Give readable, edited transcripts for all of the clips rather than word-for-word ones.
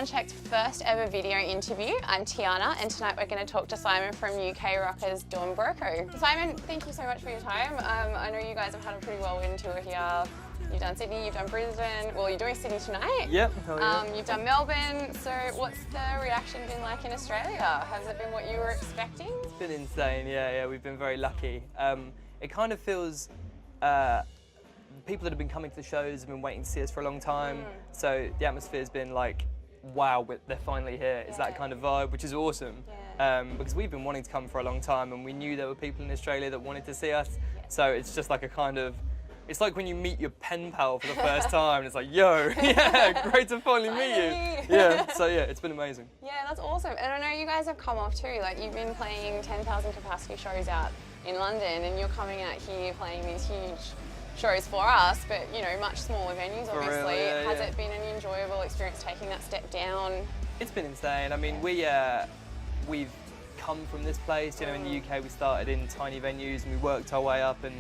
Soundcheck's first ever video interview. I'm Tiana, and tonight we're going to talk to Simon from UK rockers Don Broco. Simon, thank you so much for your time. I know you guys have had a pretty whirlwind tour here. You've done Sydney, you've done Brisbane, well, you're doing Sydney tonight. Yep. You've done Melbourne, so what's the reaction been like in Australia? Has it been what you were expecting? It's been insane, yeah, we've been very lucky. It kind of feels, people that have been coming to the shows have been waiting to see us for a long time, so the atmosphere's been like, wow, they're finally here. It's that kind of vibe, which is awesome. Because we've been wanting to come for a long time, and we knew there were people in Australia that wanted to see us, so it's just like a kind of, it's like when you meet your pen pal for the first time, and it's like, yo, yeah, great to finally meet you. Yeah, so yeah, it's been amazing. Yeah, that's awesome. And I know you guys have come off too, like you've been playing 10,000 capacity shows out in London, and you're coming out here playing these huge shows for us, but you know, much smaller venues obviously. Has it been an enjoyable experience taking that step down? It's been insane. I mean, we've come from this place, you know, in the UK we started in tiny venues and we worked our way up and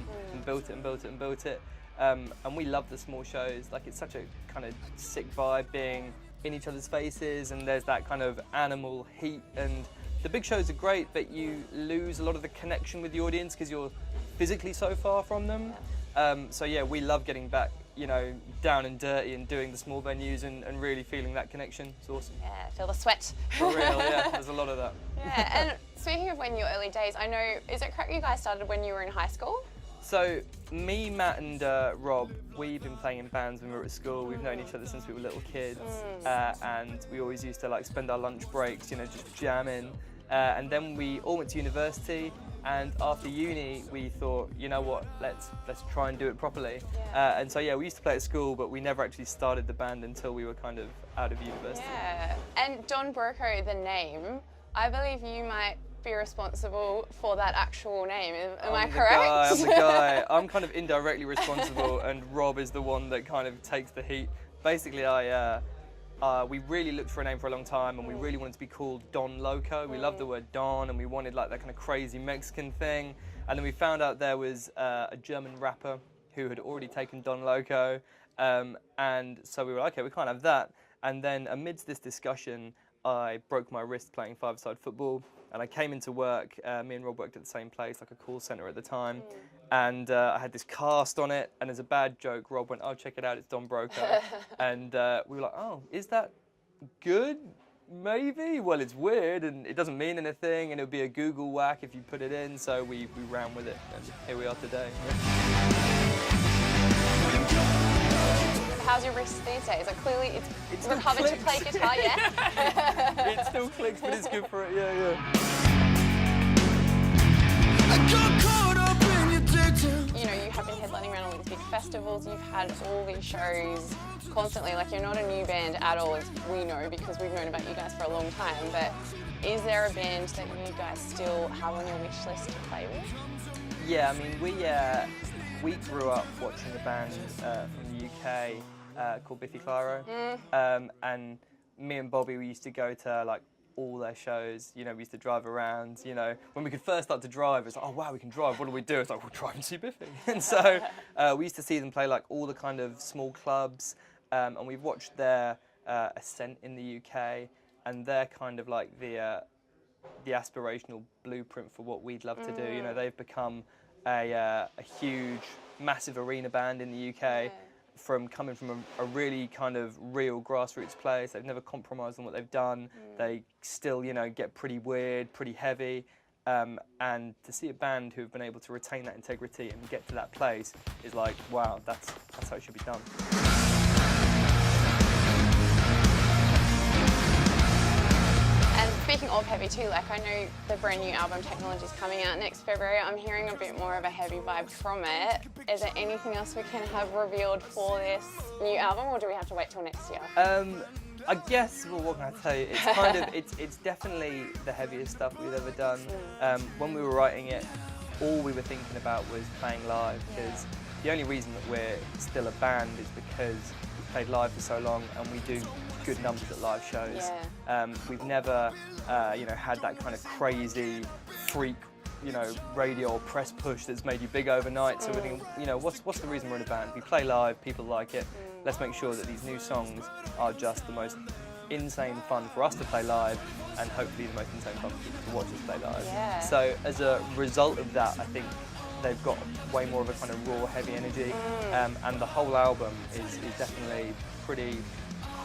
built it and built it and built it. And we love the small shows. Like, it's such a kind of sick vibe being in each other's faces, and there's that kind of animal heat, and the big shows are great, but you lose a lot of the connection with the audience because you're physically so far from them. So yeah, we love getting back, you know, down and dirty and doing the small venues and really feeling that connection. It's awesome. Yeah, feel the sweat. For real, yeah, there's a lot of that. Yeah, and speaking of when your early days, I know, is it correct you guys started when you were in high school? So me, Matt and Rob, we've been playing in bands when we were at school. We've known each other since we were little kids, and we always used to like spend our lunch breaks, you know, just jamming. And then we all went to university, and after uni we thought, you know what, let's try and do it properly. And so yeah, we used to play at school, but we never actually started the band until we were kind of out of university. Yeah, and Don Broco, the name, I believe you might be responsible for that actual name. Am I correct? I'm the guy. I'm kind of indirectly responsible, and Rob is the one that kind of takes the heat. Basically, we really looked for a name for a long time, and we really wanted to be called Don Loco. We loved the word Don, and we wanted like that kind of crazy Mexican thing. And then we found out there was a German rapper who had already taken Don Loco, and so we were like, okay, we can't have that. And then amidst this discussion, I broke my wrist playing five-a-side football, and I came into work. Me and Rob worked at the same place, like a call centre at the time, and I had this cast on it, and as a bad joke, Rob went, oh, check it out, it's Don Broco. And we were like, oh, is that good? Maybe? Well, it's weird, and it doesn't mean anything, and it would be a Google whack if you put it in, so we ran with it, and here we are today. How's your wrist these days? Like, clearly it's recovered to play guitar, yeah? It still clicks, but it's good for it, yeah. You know, you have been headlining around all these big festivals, you've had all these shows constantly, like you're not a new band at all, as we know, because we've known about you guys for a long time, but is there a band that you guys still have on your wish list to play with? Yeah, I mean, we grew up watching a band from the UK called Biffy Clyro, and me and Bobby, we used to go to like all their shows. You know, we used to drive around. You know, when we could first start to drive, it's like, oh wow, we can drive. What do we do? It's like, we'll drive and see Biffy. And so we used to see them play like all the kind of small clubs, and we've watched their ascent in the UK, and they're kind of like the aspirational blueprint for what we'd love to do. You know, they've become a huge, massive arena band in the UK, from coming from a really kind of real grassroots place. They've never compromised on what they've done. They still, you know, get pretty weird, pretty heavy, and to see a band who've been able to retain that integrity and get to that place is like, wow, that's how it should be done. Speaking of heavy too, like I know the brand new album Technology is coming out next February. I'm hearing a bit more of a heavy vibe from it. Is there anything else we can have revealed for this new album, or do we have to wait till next year? I guess, well, what can I tell you? It's kind of, it's definitely the heaviest stuff we've ever done. When we were writing it, all we were thinking about was playing live, because the only reason that we're still a band is because we've played live for so long and we do good numbers at live shows. We've never, you know, had that kind of crazy freak, you know, radio or press push that's made you big overnight. So we're thinking, you know, what's the reason we're in a band? We play live, people like it. Let's make sure that these new songs are just the most insane fun for us to play live, and hopefully the most insane fun for people to watch us play live. Yeah. So as a result of that, I think they've got way more of a kind of raw, heavy energy, and the whole album is definitely pretty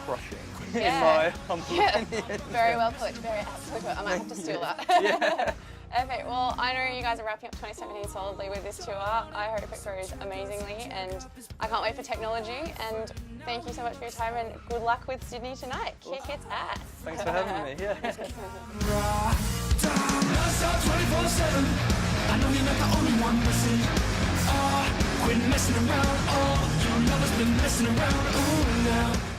crushing, in my humble opinion. Very well put, very aptly put. I might have to steal that. Yeah. Okay, well, I know you guys are wrapping up 2017 solidly with this tour. I hope it goes amazingly, and I can't wait for technology. And thank you so much for your time, and good luck with Sydney tonight. Kick its ass. Thanks for having me. Yeah. I know you're not the only one missing. Quit messing around. Oh, your lover's been messing around. Ooh, now.